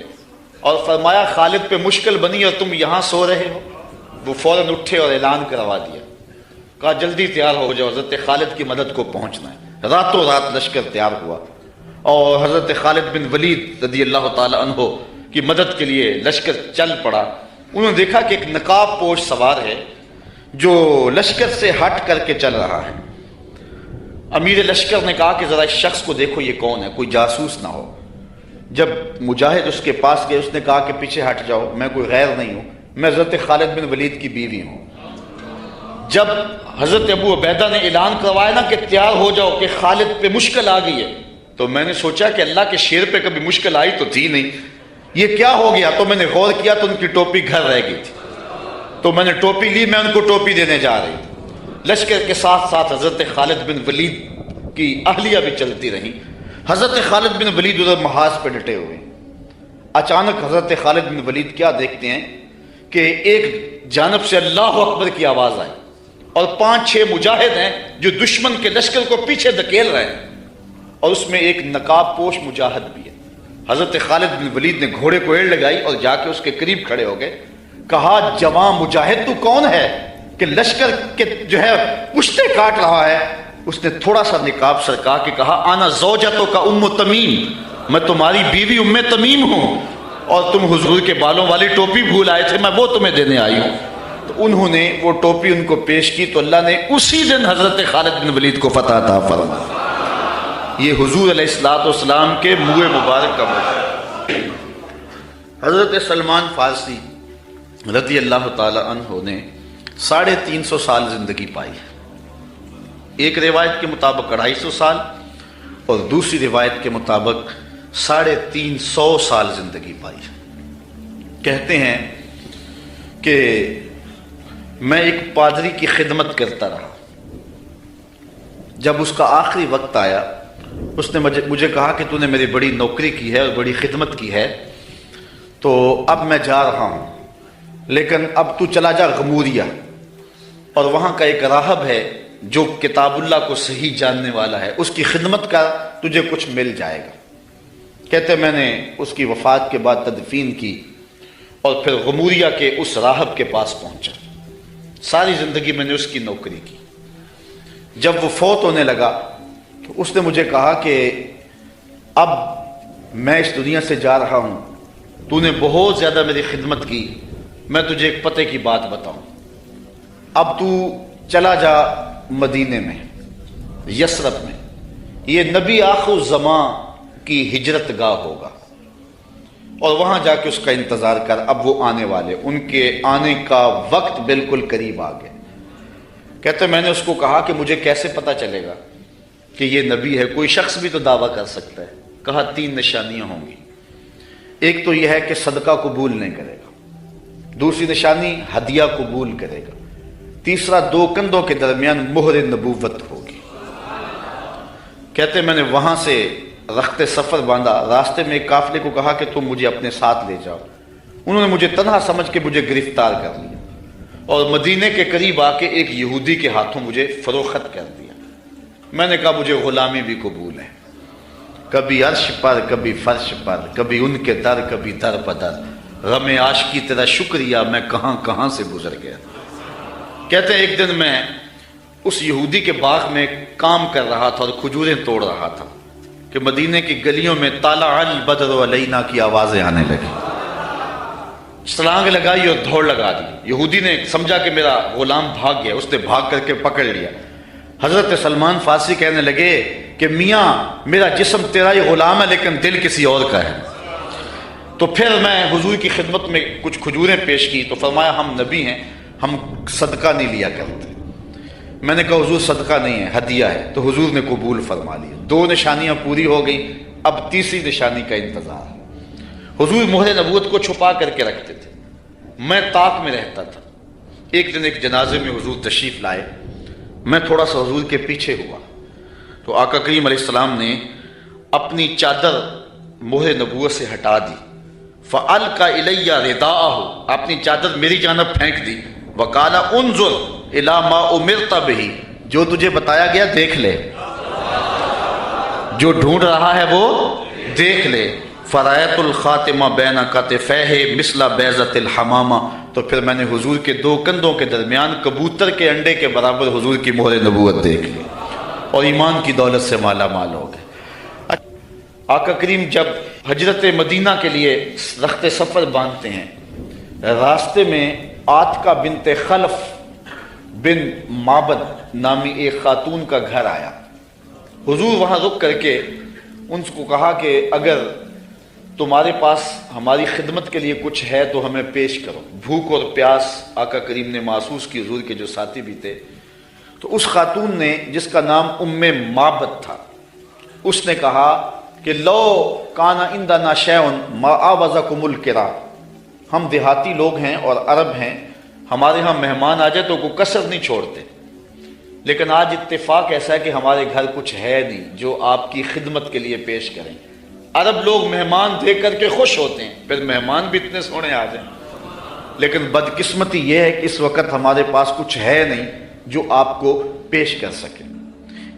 A: اور فرمایا خالد پہ مشکل بنی اور تم یہاں سو رہے ہو. وہ فوراً اٹھے اور اعلان کروا دیا، کہا جلدی تیار ہو جاؤ، حضرت خالد کی مدد کو پہنچنا ہے. راتوں رات لشکر تیار ہوا اور حضرت خالد بن ولید رضی اللہ تعالی عنہ کی مدد کے لیے لشکر چل پڑا. انہوں نے دیکھا کہ ایک نقاب پوش سوار ہے جو لشکر سے ہٹ کر کے چل رہا ہے. امیر لشکر نے کہا کہ ذرا اس شخص کو دیکھو یہ کون ہے، کوئی جاسوس نہ ہو. جب مجاہد اس کے پاس گئے اس نے کہا کہ پیچھے ہٹ جاؤ، میں کوئی غیر نہیں ہوں، میں حضرت خالد بن ولید کی بیوی ہوں. جب حضرت ابو عبیدہ نے اعلان کروایا نا کہ تیار ہو جاؤ کہ خالد پہ مشکل آ گئی ہے، تو میں نے سوچا کہ اللہ کے شیر پہ کبھی مشکل آئی تو تھی نہیں، یہ کیا ہو گیا. تو میں نے غور کیا تو ان کی ٹوپی گھر رہ گئی تھی. تو میں نے ٹوپی لی، میں ان کو ٹوپی دینے جا رہی. لشکر کے ساتھ ساتھ حضرت خالد بن ولید کی اہلیہ بھی چلتی رہی. حضرت خالد بن ولید ادھر محاذ پہ ڈٹے ہوئے. اچانک حضرت خالد بن ولید کیا دیکھتے ہیں کہ ایک جانب سے اللہ اکبر کی آواز آئی اور 5-6 مجاہد ہیں جو دشمن کے لشکر کو پیچھے دھکیل رہے ہیں اور اس میں ایک نقاب پوش مجاہد بھی ہے. حضرت خالد بن ولید نے گھوڑے کو ایڑ لگائی اور جا کے اس کے قریب کھڑے ہو گئے. کہا جوان مجاہد تو کون ہے کہ لشکر کے جو ہے پشتے کاٹ رہا ہے. اس نے تھوڑا سا نقاب سرکا کے کہا انا زوجتو کا ام تمیم، میں تمہاری بیوی ام تمیم ہوں اور تم حضور کے بالوں والی ٹوپی بھول آئے تھے، میں وہ تمہیں دینے آئی ہوں. تو انہوں نے وہ ٹوپی ان کو پیش کی تو اللہ نے اسی دن حضرت خالد بن ولید کو فتح عطا فرمایا. یہ حضور علیہ السلام کے منہ مبارک کا موقع. حضرت سلمان فارسی رضی اللہ تعالی عنہ نے 350 سال زندگی پائی. ایک روایت کے مطابق 250 سال اور دوسری روایت کے مطابق 350 سال زندگی پائی. کہتے ہیں کہ میں ایک پادری کی خدمت کرتا رہا. جب اس کا آخری وقت آیا اس نے مجھے کہا کہ تو نے میری بڑی نوکری کی ہے اور بڑی خدمت کی ہے، تو اب میں جا رہا ہوں، لیکن اب تو چلا جا غموریہ اور وہاں کا ایک راہب ہے جو کتاب اللہ کو صحیح جاننے والا ہے، اس کی خدمت کا تجھے کچھ مل جائے گا. کہتے میں نے اس کی وفات کے بعد تدفین کی اور پھر غموریہ کے اس راہب کے پاس پہنچا. ساری زندگی میں نے اس کی نوکری کی. جب وہ فوت ہونے لگا تو اس نے مجھے کہا کہ اب میں اس دنیا سے جا رہا ہوں، تو نے بہت زیادہ میری خدمت کی، میں تجھے ایک پتے کی بات بتاؤں. اب تو چلا جا مدینے میں، یثرب میں، یہ نبی آخر الزمان کی ہجرت گاہ ہوگا اور وہاں جا کے اس کا انتظار کر، اب وہ آنے والے، ان کے آنے کا وقت بالکل قریب آ گیا۔ کہتے میں نے اس کو کہا کہ مجھے کیسے پتہ چلے گا کہ یہ نبی ہے؟ کوئی شخص بھی تو دعویٰ کر سکتا ہے۔ کہا 3 نشانیاں ہوں گی۔ ایک تو یہ ہے کہ صدقہ قبول نہیں کرے گا، دوسری نشانی ہدیہ قبول کرے گا، تیسرا 2 کندھوں کے درمیان مہر نبوت ہوگی۔ کہتے میں نے وہاں سے رخت سفر باندھا، راستے میں ایک قافلے کو کہا کہ تم مجھے اپنے ساتھ لے جاؤ۔ انہوں نے مجھے تنہا سمجھ کے مجھے گرفتار کر لیا اور مدینے کے قریب آ کے ایک یہودی کے ہاتھوں مجھے فروخت کر دیا۔ میں نے کہا مجھے غلامی بھی قبول ہے، کبھی عرش پر کبھی فرش پر، کبھی ان کے در کبھی در بدر، غم عاشقی تیرا شکریہ میں کہاں کہاں سے گزر گیا۔ کہتے ہیں ایک دن میں اس یہودی کے باغ میں کام کر رہا تھا اور کھجوریں توڑ رہا تھا کہ مدینے کی گلیوں میں طلع البدر علینا کی آوازیں آنے لگی۔ چھلانگ لگائی اور دوڑ لگا دی۔ یہودی نے سمجھا کہ میرا غلام بھاگ گیا، اس نے بھاگ کر کے پکڑ لیا۔ حضرت سلمان فارسی کہنے لگے کہ میاں میرا جسم تیرا ہی غلام ہے لیکن دل کسی اور کا ہے۔ تو پھر میں حضور کی خدمت میں کچھ کھجوریں پیش کی تو فرمایا ہم نبی ہیں، ہم صدقہ نہیں لیا کرتے۔ میں نے کہا حضور صدقہ نہیں ہے، ہدیہ ہے۔ تو حضور نے قبول فرما لیا۔ 2 نشانیاں پوری ہو گئیں، اب تیسری نشانی کا انتظار۔ حضور مہر نبوت کو چھپا کر کے رکھتے تھے، میں طاق میں رہتا تھا۔ ایک دن ایک جنازے میں حضور تشریف لائے، میں تھوڑا سا حضور کے پیچھے ہوا تو آقا کریم علیہ السلام نے اپنی چادر مہر نبوت سے ہٹا دی۔ فَأَلْقَى إِلَيَّ رِدَاءَهُ، اپنی چادر میری جانب پھینک دی۔ وَقَالَ انظر إِلَى مَا أُمِرْتَ بِهِ، جو تجھے بتایا گیا دیکھ لے، جو ڈھونڈ رہا ہے وہ دیکھ لے۔ فَرَأَيْتُ الْخَاتِمَ بَيْنَ كَتِفَيْهِ مِثْلَ بَيْضَةِ الْحَمَامَةِ، تو پھر میں نے حضور کے 2 کندھوں کے درمیان کبوتر کے انڈے کے برابر حضور کی مہر نبوت دیکھ لی اور ایمان کی دولت سے مالا مال ہو گئے۔ آقا کریم جب ہجرت مدینہ کے لیے رخت سفر باندھتے ہیں، راستے میں آتکا بنت خلف بن معبد نامی ایک خاتون کا گھر آیا۔ حضور وہاں رک کر کے ان کو کہا کہ اگر تمہارے پاس ہماری خدمت کے لیے کچھ ہے تو ہمیں پیش کرو۔ بھوک اور پیاس آقا کریم نے محسوس کی، حضور کے جو ساتھی بھی تھے۔ تو اس خاتون نے جس کا نام معبد تھا، اس نے کہا کہ لو کان عندنا شیء ما آوزکم الکرام، ہم دیہاتی لوگ ہیں اور عرب ہیں، ہمارے ہاں مہمان آ جائے تو کوئی کسر نہیں چھوڑتے، لیکن آج اتفاق ایسا ہے کہ ہمارے گھر کچھ ہے نہیں جو آپ کی خدمت کے لیے پیش کریں۔ عرب لوگ مہمان دیکھ کر کے خوش ہوتے ہیں، پھر مہمان بھی اتنے سونے آ جائیں، لیکن بدقسمتی یہ ہے کہ اس وقت ہمارے پاس کچھ ہے نہیں جو آپ کو پیش کر سکے۔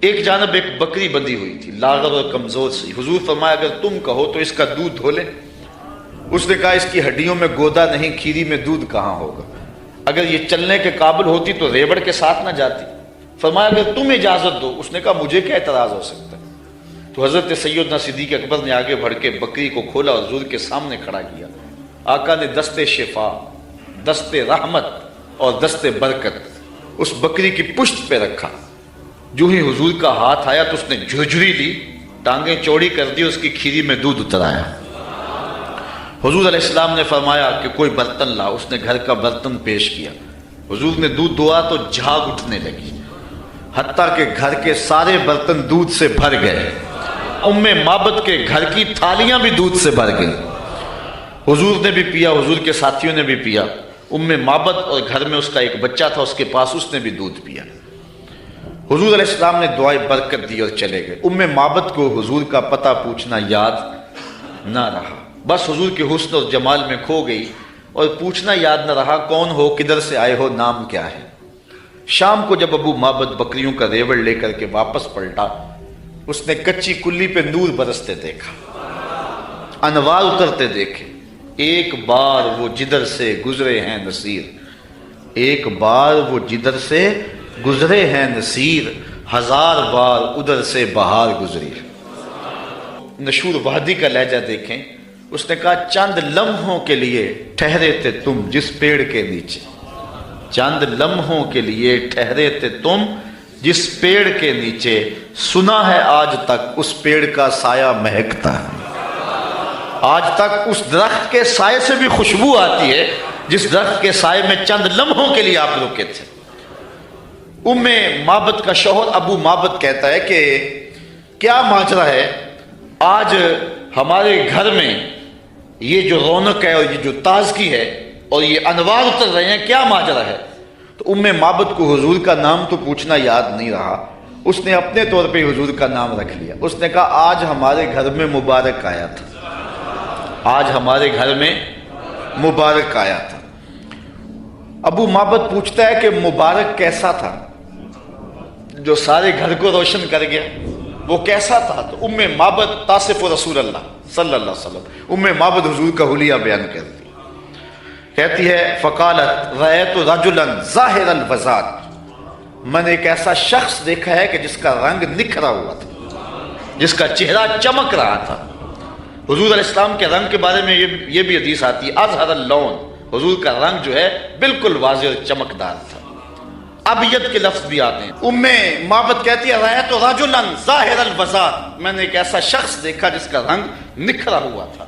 A: ایک جانب ایک بکری بندھی ہوئی تھی، لاغر اور کمزور سی۔ حضور فرمایا اگر تم کہو تو اس کا دودھ دھو لیں۔ اس نے کہا اس کی ہڈیوں میں گودا نہیں، کھیری میں دودھ کہاں ہوگا، اگر یہ چلنے کے قابل ہوتی تو ریوڑ کے ساتھ نہ جاتی۔ فرمایا اگر تم اجازت دو۔ اس نے کہا مجھے کیا اعتراض ہو سکتا ہے۔ تو حضرت سیدنا صدیق اکبر نے آگے بڑھ کے بکری کو کھولا اور حضور کے سامنے کھڑا کیا۔ آقا نے دست شفا، دست رحمت اور دست برکت اس بکری کی پشت پہ رکھا۔ جو ہی حضور کا ہاتھ آیا تو اس نے جھرجھری لی، ٹانگیں چوڑی کر دی، اس کی کھیری میں دودھ اتر آیا۔ حضور علیہ السلام نے فرمایا کہ کوئی برتن لا۔ اس نے گھر کا برتن پیش کیا۔ حضور نے دودھ دعا تو جھاگ اٹھنے لگی، حتیٰ کہ گھر کے سارے برتن دودھ سے بھر گئے۔ معبد کے گھر کی تھالیاں بھی دودھ سے بھر گئی۔ حضور نے بھی پیا، حضور کے ساتھیوں نے بھی پیا۔ معبد اور گھر میں اس کا ایک بچہ تھا اس کے پاس، اس نے بھی دودھ پیا۔ حضور علیہ السلام نے دعائے برکت دی اور چلے گئے۔ معبد کو حضور کا پتہ پوچھنا یاد نہ رہا، بس حضور کے حسن اور جمال میں کھو گئی اور پوچھنا یاد نہ رہا کون ہو، کدھر سے آئے ہو، نام کیا ہے۔ شام کو جب معبد بکریوں کا ریوڑ لے کر کے واپس پلٹا، اس نے کچی کلی پہ نور برستے دیکھا، انوار اترتے دیکھے۔ ایک بار وہ جدھر سے گزرے ہیں نصیر، ایک بار وہ جدھر سے گزرے ہیں نصیر، 1000 بار ادھر سے بہار گزری۔ نشور وحدی کا لہجہ دیکھیں، اس نے کہا چند لمحوں کے لیے ٹھہرے تھے تم جس پیڑ کے نیچے، چند لمحوں کے لیے ٹھہرے تھے تم جس پیڑ کے نیچے، سنا ہے آج تک اس پیڑ کا سایہ مہکتا ہے۔ آج تک اس درخت کے سائے سے بھی خوشبو آتی ہے جس درخت کے سائے میں چند لمحوں کے لیے آپ رکے تھے۔ ام معبد کا شوہر ابو معبد کہتا ہے کہ کیا ماجرا ہے، آج ہمارے گھر میں یہ جو رونق ہے اور یہ جو تازگی ہے اور یہ انوار اتر رہے ہیں، کیا ماجرا ہے؟ تو ام معبد کو حضور کا نام تو پوچھنا یاد نہیں رہا، اس نے اپنے طور پہ حضور کا نام رکھ لیا۔ اس نے کہا آج ہمارے گھر میں مبارک آیا تھا، آج ہمارے گھر میں مبارک آیا تھا۔ ابو معبد پوچھتا ہے کہ مبارک کیسا تھا جو سارے گھر کو روشن کر گیا، وہ کیسا تھا؟ تو ام معبد تاصف رسول اللہ صلی اللہ علیہ وسلم، ام معبد حضور کا حلیہ بیان کرتی، کہتی ہے فقالت رأیت رجلا ظاہر الوضاء، میں نے ایک ایسا شخص دیکھا ہے کہ جس کا رنگ نکھرا ہوا تھا، جس کا چہرہ چمک رہا تھا۔ حضور علیہ السلام کے رنگ کے بارے میں یہ بھی حدیث آتی ہے اظہر اللون، حضور کا رنگ جو ہے بالکل واضح اور چمکدار تھا۔ ابیض کے لفظ بھی آتے ہیں۔ ام معبد کہتی ہے رأیت رجلا ظاہر الوضاء، میں نے ایک ایسا شخص دیکھا جس کا رنگ نکھرا ہوا تھا۔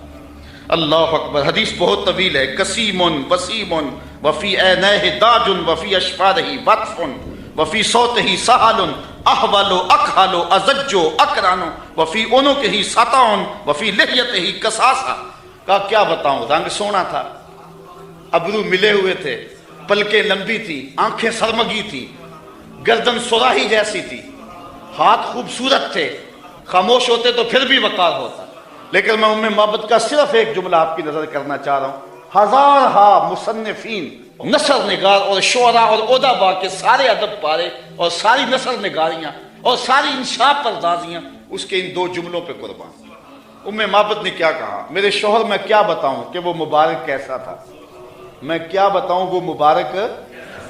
A: اللہ اکبر، حدیث بہت طویل ہے۔ کسیم وسیم وفی عینیہ داج وفی اشفارہ وطف وفی صوتہ سہل احول اکحل ازج اکران وفی عنقہ سطع وفی لحیتہ کساسہ۔ کہا کیا بتاؤں، رنگ سونا تھا، ابرو ملے ہوئے تھے، پلکیں لمبی تھی، آنکھیں سرمگی تھی، گردن سراہی جیسی تھی، ہاتھ خوبصورت تھے، خاموش ہوتے تو پھر بھی وقار ہوتا۔ لیکن میں ام معبد کا صرف ایک جملہ آپ کی نظر کرنا چاہ رہا ہوں۔ ہزارہا مصنفین، نثر نگار اور شعراء اور ادبا کے سارے ادب پارے اور ساری نثر نگاریاں اور ساری انشاء پردازیاں اس کے ان دو جملوں پہ قربان۔ ام معبد نے کیا کہا، میرے شوہر میں کیا بتاؤں کہ وہ مبارک کیسا تھا، میں کیا بتاؤں وہ مبارک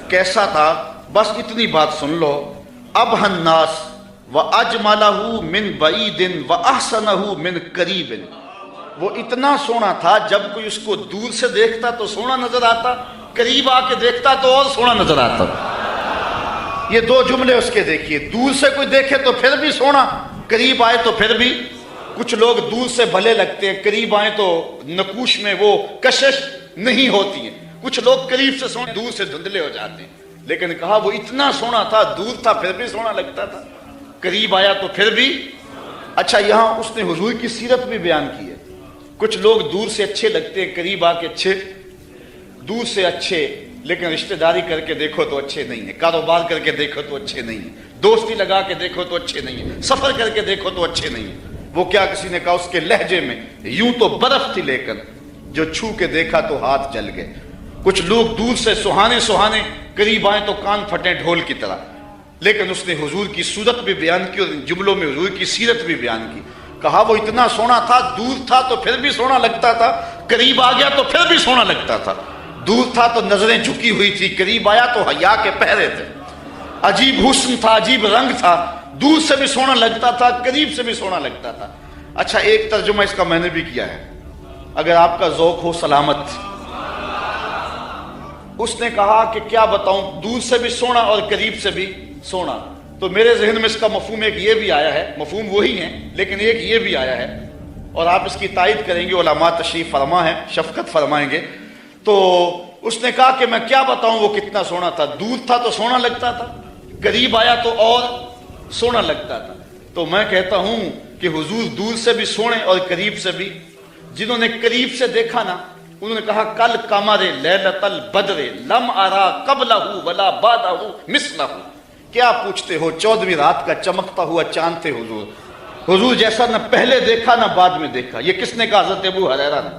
A: کیسا تھا، بس اتنی بات سن لو۔ ابہى الناس وَأَجْمَلَهُ مِنْ بَعِيدٍ وَأَحْسَنَهُ مِنْ قَرِيبٍ، وہ اتنا سونا تھا جب کوئی اس کو دور سے دیکھتا تو سونا نظر آتا، قریب آ کے دیکھتا تو اور سونا نظر آتا۔ یہ دو جملے اس کے دیکھیے، دور سے کوئی دیکھے تو پھر بھی سونا، قریب آئے تو پھر بھی۔ کچھ لوگ دور سے بھلے لگتے ہیں، قریب آئیں تو نقوش میں وہ کشش نہیں ہوتی ہے، کچھ لوگ قریب سے سونے دور سے دھندلے ہو جاتے ہیں۔ لیکن کہا وہ اتنا سونا تھا، دور تھا پھر بھی سونا لگتا تھا، قریب آیا تو پھر بھی۔ اچھا یہاں اس نے حضور کی سیرت بھی بیان کی ہے۔ کچھ لوگ دور سے اچھے لگتے ہیں، قریب آ کے اچھے، دور سے اچھے لیکن رشتہ داری کر کے دیکھو تو اچھے نہیں ہیں، کاروبار کر کے دیکھو تو اچھے نہیں ہیں، دوستی لگا کے دیکھو تو اچھے نہیں ہیں، سفر کر کے دیکھو تو اچھے نہیں ہیں۔ وہ کیا کسی نے کہا اس کے لہجے میں یوں تو برف تھی لیکن جو چھو کے دیکھا تو ہاتھ جل گئے۔ کچھ لوگ دور سے سہانے سہانے، قریب آئیں تو کان پھٹے ڈھول کی طرح۔ لیکن اس نے حضور کی صورت بھی بیان کی اور ان جملوں میں حضور کی سیرت بھی بیان کی۔ کہا وہ اتنا سونا تھا، دور تھا تو پھر بھی سونا لگتا تھا، قریب آ گیا تو پھر بھی سونا لگتا تھا۔ دور تھا تو نظریں جھکی ہوئی تھی، قریب آیا تو حیا کے پہرے تھے۔ عجیب حسن تھا، عجیب رنگ تھا، دور سے بھی سونا لگتا تھا، قریب سے بھی سونا لگتا تھا۔ اچھا ایک ترجمہ اس کا میں نے بھی کیا ہے، اگر آپ کا ذوق ہو سلامت۔ اس نے کہا کہ کیا بتاؤں، دور سے بھی سونا اور قریب سے بھی سونا۔ تو میرے ذہن میں اس کا مفہوم ایک یہ بھی آیا ہے، مفہوم وہی ہے لیکن ایک یہ بھی آیا ہے اور آپ اس کی تائید کریں گے، علماء تشریف فرما ہے، شفقت فرمائیں گے۔ تو اس نے کہا کہ میں کیا بتاؤں وہ کتنا سونا تھا، دور تھا تو سونا لگتا تھا، قریب آیا تو اور سونا لگتا تھا۔ تو میں کہتا ہوں کہ حضور دور سے بھی سونے اور قریب سے بھی۔ جنہوں نے قریب سے دیکھا نا انہوں نے کہا کل قمر لیلۃ البدر لم ارا قبلہ ولا بعدہ مثلہ، کیا پوچھتے ہو، 14ویں رات کا چمکتا ہوا چاند تھے حضور، حضور جیسا نہ پہلے دیکھا نہ بعد میں دیکھا۔ یہ کس نے کہا؟ حضرت ابو ہریرہ نے،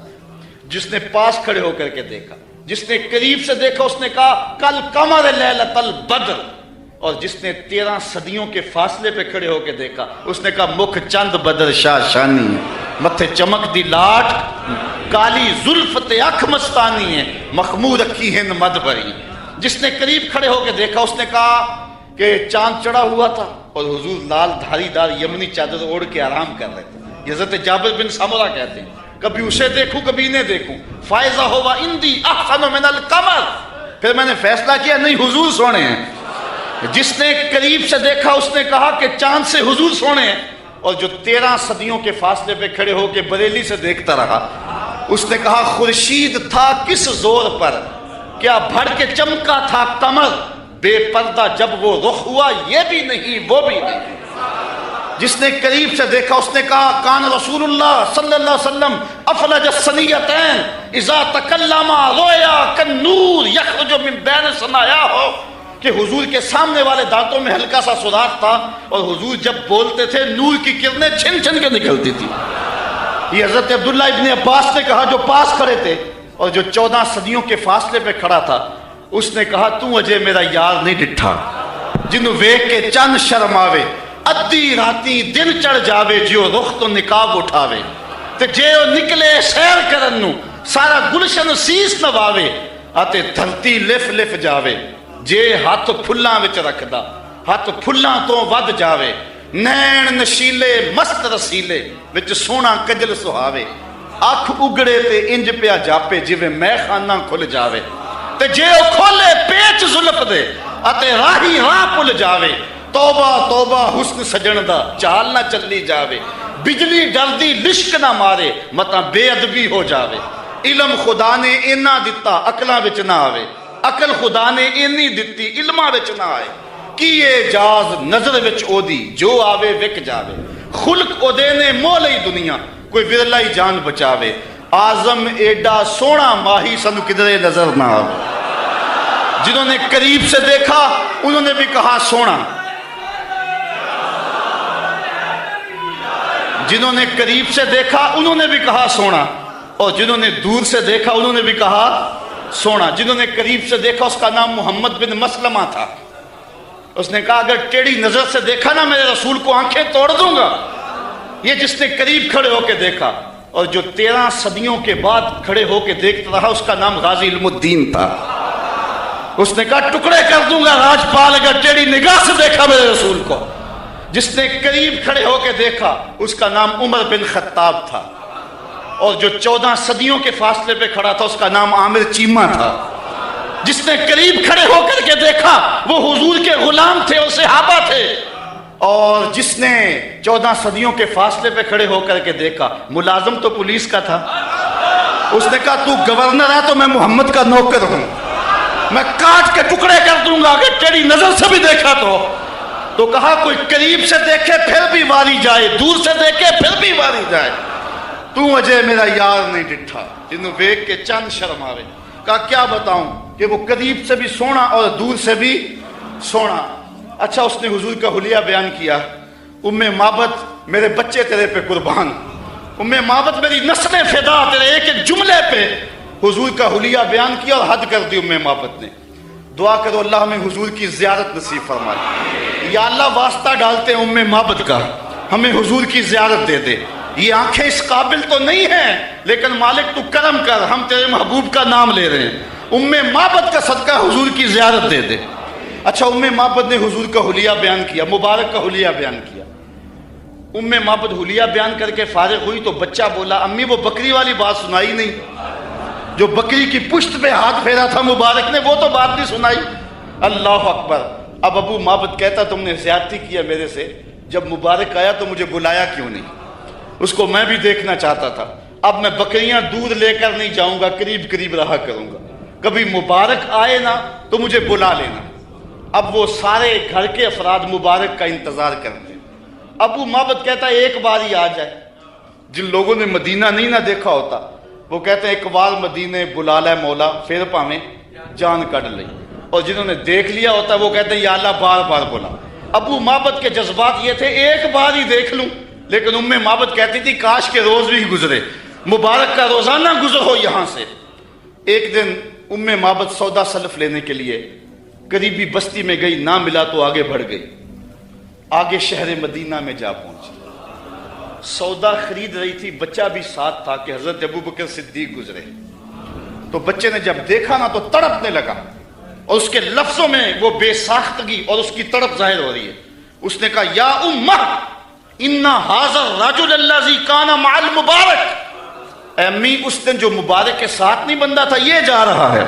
A: جس نے پاس کھڑے ہو کر کے دیکھا۔ جس نے قریب سے دیکھا اس نے کہا کل قمر لیلۃ البدر، اور جس نے 13 صدیوں کے فاصلے پہ کھڑے ہو کے دیکھا اس نے کہا مکھ چند بدر شاہ شانی، متھے چمک دی لاٹ، کالی زلف تے اکھ مستانی ہے، مخمور رکھی ہند مد بری۔ جس نے قریب کھڑے ہو کے دیکھا اس نے کہا کہ چاند چڑھا ہوا تھا اور حضور لال دھاری دار یمنی چادر اوڑھ کے آرام کر رہے تھے۔ حضرت جابر بن سمرہ کہتے ہیں کبھی اسے دیکھوں کبھی انہیں دیکھوں، فائزہ ہوا اندی احسن من القمر، پھر میں نے فیصلہ کیا نہیں حضور سونے ہیں۔ جس نے قریب سے دیکھا اس نے کہا کہ چاند سے حضور سونے ہیں، اور جو 13 صدیوں کے فاصلے پہ کھڑے ہو کے بریلی سے دیکھتا رہا اس نے کہا خورشید تھا کس زور پر، کیا بھڑ کے چمکا تھا قمر، بے پردہ جب وہ رخ ہوا یہ بھی نہیں وہ بھی نہیں۔ جس نے قریب سے دیکھا اس نے کہا کان رسول اللہ صلی اللہ علیہ وسلم افلج الثنیتین اذا تکلم رویا کالنور یخرج من بین ثنایاہ، کہ حضور کے سامنے والے دانتوں میں ہلکا سا سوراخ تھا اور حضور جب بولتے تھے نور کی کرنیں چھن چھن کے نکلتی تھی۔ یہ حضرت عبداللہ ابن عباس نے کہا جو پاس کھڑے تھے اور جو 14 صدیوں کے فاصلے پہ کھڑا تھا، اس نے کہا تو اجے میرا یار نہیں ڈٹھا، جنوں ویکھ کے چند شرم آوے، ادھی راتی دن چڑھ جاوے، جیو رخ تو نقاب اٹھاوے، تے جیو نکلے سیر کرن نو سارا گلشن سیس نواوے، آتے دھرتی لف لف جاوے، جے ہاتھ پھلاں وچ رکھدا ہاتھ پھلاں تو ود جاوے، نین نشیلے مست رسیلے وچ سونا کجل سہاوے، اکھ اگڑے تے انج پیا جاپے جویں میں خانہ کھل جاوے، تے جے او کھولے پیچ زلف دے اتے راہی راہ پل جاوے، توبہ توبہ حسن سجن دا چال نہ چلی جاوے، بجلی ڈردی لشک نہ مارے متا بے ادبی ہو جاوے، علم خدا نے اینا دتا عقلاں وچ نہ آوے، عقل خدا نے اینی دتی علماں وچ نہ آئے، کیے جاز نظر وچ او دی جو آوے وک جاوے، خلق او دے نے مول ہی دنیا کوئی ورلا ہی جان بچاوے، آزم ایڈا سونا ماہی سنو کدرے نظر نہ آوے۔ جنہوں نے قریب سے دیکھا انہوں نے بھی کہا سونا، جنہوں نے قریب سے دیکھا انہوں نے بھی کہا سونا، اور جنہوں نے دور سے دیکھا انہوں نے بھی کہا سونا۔ جنہوں نے قریب سے دیکھا اس کا نام محمد بن مسلمہ تھا، اس نے کہا اگر ٹیڑھی نظر سے دیکھا نا میرے رسول کو آنکھیں توڑ دوں گا۔ یہ جس نے قریب کھڑے ہو کے دیکھا، اور جو 13 صدیوں کے بعد کھڑے ہو کے دیکھتا رہا اس کا نام غازی علم الدین تھا، اس نے کہا ٹکڑے کر دوں گا راجپال اگر ٹیڑھی نگاہ سے دیکھا میرے رسول کو۔ جس نے قریب کھڑے ہو کے دیکھا اس کا نام عمر بن خطاب تھا، اور جو 14 صدیوں کے فاصلے پہ کھڑا تھا اس کا نام عامر چیمہ تھا۔ جس نے قریب کھڑے ہو کر کے دیکھا وہ حضور کے غلام تھے اور صحابہ تھے، اور جس نے 14 صدیوں کے فاصلے پہ کھڑے ہو کر کے دیکھا ملازم تو پولیس کا تھا، اس نے کہا تو گورنر ہے تو میں محمد کا نوکر ہوں، میں کاٹ کے ٹکڑے کر دوں گا اگر ٹیڑھی نظر سے بھی دیکھا تو کہا کوئی قریب سے دیکھے پھر بھی واری جائے، دور سے دیکھے پھر بھی واری جائے، تو اجے میرا یار نہیں ڈٹھا، جنوں ویکھ کے چند شرم آوے۔ کہا کیا بتاؤں کہ وہ قریب سے بھی سونا اور دور سے بھی سونا۔ اچھا اس نے حضور کا حلیہ بیان کیا، ام معبد میرے بچے تیرے پہ قربان، ام معبد میری نسلیں فدا تیرے ایک ایک جملے پہ حضور کا حلیہ بیان کیا اور حد کر دی ام معبد نے۔ دعا کرو اللہ ہمیں حضور کی زیارت نصیب فرمائے۔ یا اللہ واسطہ ڈالتے ہیں ام معبد کا، ہمیں حضور کی زیارت دے دے۔ یہ آنکھیں اس قابل تو نہیں ہیں لیکن مالک تو کرم کر، ہم تیرے محبوب کا نام لے رہے ہیں، ام معبد کا صدقہ حضور کی زیارت دے دے۔ اچھا ام معبد نے حضور کا حلیہ بیان کیا، مبارک کا حلیہ بیان کیا۔ ام معبد حلیہ بیان کر کے فارغ ہوئی تو بچہ بولا امی وہ بکری والی بات سنائی نہیں، جو بکری کی پشت پہ ہاتھ پھیرا تھا مبارک نے وہ تو بات نہیں سنائی۔ اللہ اکبر۔ اب ابو معبد کہتا تم نے زیادتی کیا میرے سے، جب مبارک آیا تو مجھے بلایا کیوں نہیں؟ اس کو میں بھی دیکھنا چاہتا تھا، اب میں بکریاں دودھ لے کر نہیں جاؤں گا، قریب قریب رہا کروں گا، کبھی مبارک آئے نا تو مجھے بلا لینا۔ اب وہ سارے گھر کے افراد مبارک کا انتظار کرتے ہیں۔ ابو معبد کہتا ہے ایک بار ہی آ جائے۔ جن لوگوں نے مدینہ نہیں نہ دیکھا ہوتا وہ کہتے ہیں ایک بار مدینے بلا لے مولا پھر پاویں جان کٹ لئی، اور جنہوں نے دیکھ لیا ہوتا وہ کہتے ہیں یا اللہ بار بار بلا۔ ابو معبد کے جذبات یہ تھے ایک بار ہی دیکھ لوں، لیکن ام معبد کہتی تھی کاش کے روز بھی گزرے، مبارک کا روزانہ گزر ہو یہاں سے۔ ایک دن ام معبد سودا سلف لینے کے لیے قریبی بستی میں گئی، نہ ملا تو آگے بڑھ گئی، آگے شہر مدینہ میں جا پہنچی، سودا خرید رہی تھی، بچہ بھی ساتھ تھا کہ حضرت ابوبکر صدیق گزرے۔ تو بچے نے جب دیکھا نا تو تڑپنے لگا، اور اس کے لفظوں میں وہ بے ساختگی اور اس کی تڑپ ظاہر ہو رہی ہے۔ اس نے کہا یا امہ ان ھذا الرجل الذی کان مع المبارک، اے امی اس دن جو مبارک کے ساتھ نہیں بندہ تھا یہ جا رہا ہے۔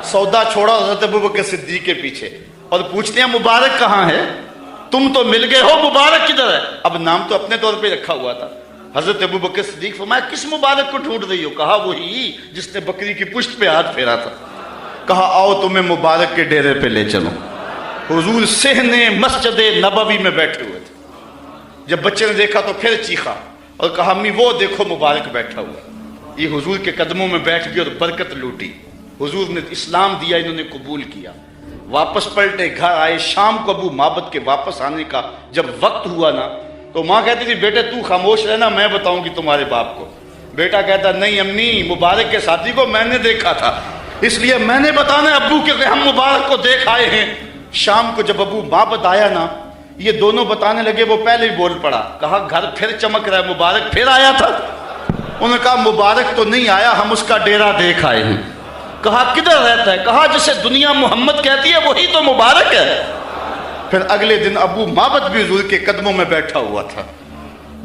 A: سودا چھوڑا حضرت ابوبکر صدیق کے پیچھے اور پوچھتے ہیں مبارک کہاں ہے؟ تم تو مل گئے ہو، مبارک کدھر ہے؟ اب نام تو اپنے طور پہ رکھا ہوا تھا۔ حضرت ابو بکر صدیق فرمایا کس مبارک کو ڈھونڈ رہی ہو؟ کہا وہی جس نے بکری کی پشت پہ ہاتھ پھیرا تھا۔ کہا آؤ تمہیں مبارک کے ڈیرے پہ لے چلو۔ حضور صحن مسجد نبوی میں بیٹھے ہوئے تھے۔ جب بچے نے دیکھا تو پھر چیخا اور کہا امی وہ دیکھو مبارک بیٹھا ہوا۔ یہ حضور کے قدموں میں بیٹھ گئی اور برکت لوٹی۔ حضور نے اسلام دیا، انہوں نے قبول کیا، واپس پلٹے، گھر آئے۔ شام کو ابو معبد کے واپس آنے کا جب وقت ہوا نا تو ماں کہتی تھی بیٹے تو خاموش رہنا، میں بتاؤں گی تمہارے باپ کو۔ بیٹا کہتا نہیں امی، مبارک کے ساتھی کو میں نے دیکھا تھا، اس لیے میں نے بتانا ابو کہ ہم مبارک کو دیکھ آئے ہیں۔ شام کو جب ابو معبد آیا نا، یہ دونوں بتانے لگے، وہ پہلے ہی بول پڑا، کہا گھر پھر چمک رہا ہے، مبارک پھر آیا تھا؟ انہوں نے کہا مبارک تو نہیں آیا، ہم اس کا ڈیرا دیکھ آئے ہیں۔ کہا کدھر رہتا ہے؟ کہا جسے دنیا محمد کہتی ہے وہی تو مبارک ہے۔ پھر اگلے دن ابو معبد بھی حضور کے قدموں میں بیٹھا ہوا تھا۔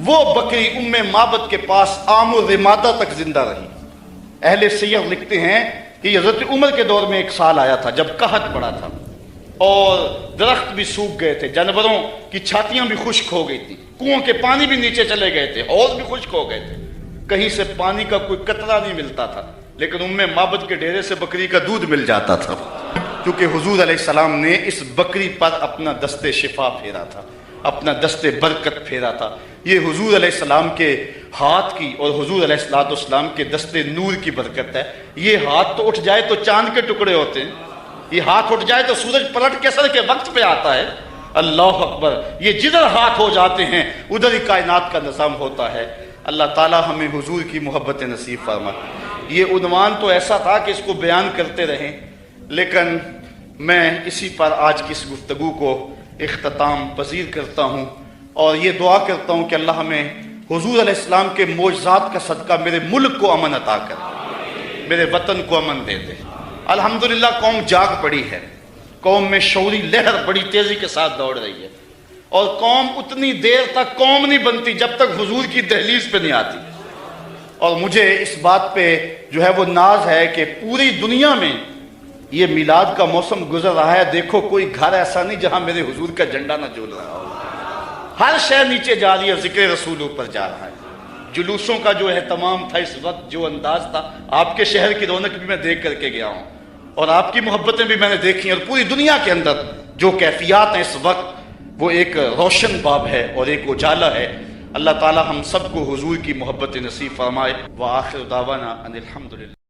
A: وہ بکری ام معبد کے پاس عام و رمادہ تک زندہ رہی۔ اہل سیر لکھتے ہیں کہ حضرت عمر کے دور میں ایک سال آیا تھا جب قحط پڑا تھا اور درخت بھی سوکھ گئے تھے، جانوروں کی چھاتیاں بھی خشک ہو گئی تھی، کنووں کے پانی بھی نیچے چلے گئے تھے، حوض بھی خشک ہو گئے تھے، کہیں سے پانی کا کوئی قطرہ نہیں ملتا تھا، لیکن ام معبد کے ڈیرے سے بکری کا دودھ مل جاتا تھا، کیونکہ حضور علیہ السلام نے اس بکری پر اپنا دست شفا پھیرا تھا، اپنا دست برکت پھیرا تھا۔ یہ حضور علیہ السلام کے ہاتھ کی اور حضور علیہ السلام کے دست نور کی برکت ہے۔ یہ ہاتھ تو اٹھ جائے تو چاند کے ٹکڑے ہوتے ہیں، یہ ہاتھ اٹھ جائے تو سورج پلٹ کے سر کے وقت پہ آتا ہے۔ اللہ اکبر، یہ جدھر ہاتھ ہو جاتے ہیں ادھر ہی کائنات کا نظام ہوتا ہے۔ اللہ تعالی ہمیں حضور کی محبت نصیب فرمائے۔ یہ عنوان تو ایسا تھا کہ اس کو بیان کرتے رہیں، لیکن میں اسی پر آج کی اس گفتگو کو اختتام پذیر کرتا ہوں اور یہ دعا کرتا ہوں کہ اللہ ہمیں حضور علیہ السلام کے معجزات کا صدقہ میرے ملک کو امن عطا کر، میرے وطن کو امن دے دے۔ الحمدللہ قوم جاگ پڑی ہے، قوم میں شعوری لہر بڑی تیزی کے ساتھ دوڑ رہی ہے، اور قوم اتنی دیر تک قوم نہیں بنتی جب تک حضور کی دہلیز پہ نہیں آتی۔ اور مجھے اس بات پہ جو ہے وہ ناز ہے کہ پوری دنیا میں یہ میلاد کا موسم گزر رہا ہے، دیکھو کوئی گھر ایسا نہیں جہاں میرے حضور کا جھنڈا نہ جھول رہا ہو، ہر شے نیچے جا رہی ہے، ذکر رسول اوپر جا رہا ہے۔ جلوسوں کا جو اہتمام تھا اس وقت، جو انداز تھا، آپ کے شہر کی رونق بھی میں دیکھ کر کے گیا ہوں اور آپ کی محبتیں بھی میں نے دیکھی ہیں، اور پوری دنیا کے اندر جو کیفیات ہیں اس وقت وہ ایک روشن باب ہے اور ایک اجالا ہے۔ اللہ تعالی ہم سب کو حضور کی محبت نصیب فرمائے۔ وآخر دعوانا ان الحمدللہ۔